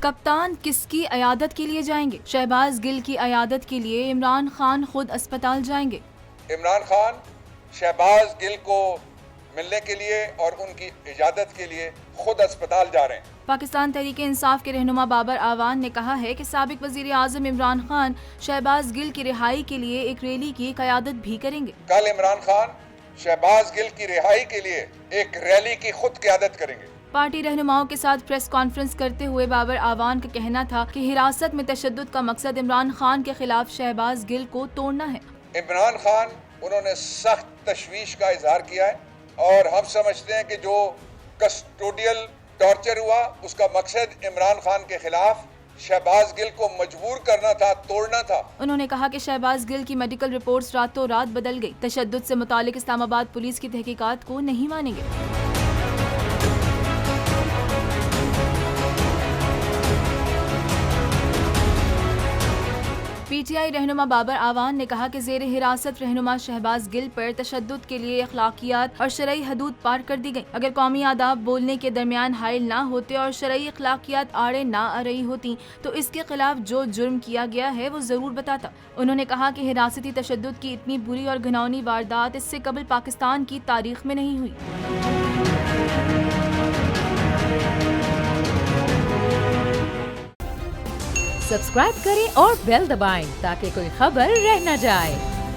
کپتان کس کی عیادت کے لیے جائیں گے؟ شہباز گل کی عیادت کے لیے عمران خان خود اسپتال جائیں گے۔ عمران خان شہباز گل کو ملنے کے لیے اور ان کی عیادت کے لیے خود اسپتال جا رہے ہیں۔ پاکستان تحریک انصاف کے رہنما بابر اعوان نے کہا ہے کہ سابق وزیر اعظم عمران خان شہباز گل کی رہائی کے لیے ایک ریلی کی قیادت بھی کریں گے۔ کل عمران خان شہباز گل کی رہائی کے لیے ایک ریلی کی خود قیادت کریں گے۔ پارٹی رہنماؤں کے ساتھ پریس کانفرنس کرتے ہوئے بابر اعوان کا کہنا تھا کہ حراست میں تشدد کا مقصد عمران خان کے خلاف شہباز گل کو توڑنا ہے۔ عمران خان انہوں نے سخت تشویش کا اظہار کیا ہے اور ہم سمجھتے ہیں کہ جو کسٹوڈیل ٹارچر ہوا اس کا مقصد عمران خان کے خلاف شہباز گل کو مجبور کرنا تھا، توڑنا تھا۔ انہوں نے کہا کہ شہباز گل کی میڈیکل رپورٹس راتوں رات بدل گئی۔ تشدد سے متعلق اسلام آباد پولیس کی تحقیقات کو نہیں مانیں گے۔ پی ٹی آئی رہنما بابر اعوان نے کہا کہ زیر حراست رہنما شہباز گل پر تشدد کے لیے اخلاقیات اور شرعی حدود پار کر دی گئی۔ اگر قومی آداب بولنے کے درمیان حائل نہ ہوتے اور شرعی اخلاقیات آڑے نہ آ رہی ہوتی تو اس کے خلاف جو جرم کیا گیا ہے وہ ضرور بتاتا۔ انہوں نے کہا کہ حراستی تشدد کی اتنی بری اور گھناؤنی واردات اس سے قبل پاکستان کی تاریخ میں نہیں ہوئی۔ سبسکرائب کریں اور بیل دبائیں تاکہ کوئی خبر رہ نہ جائے۔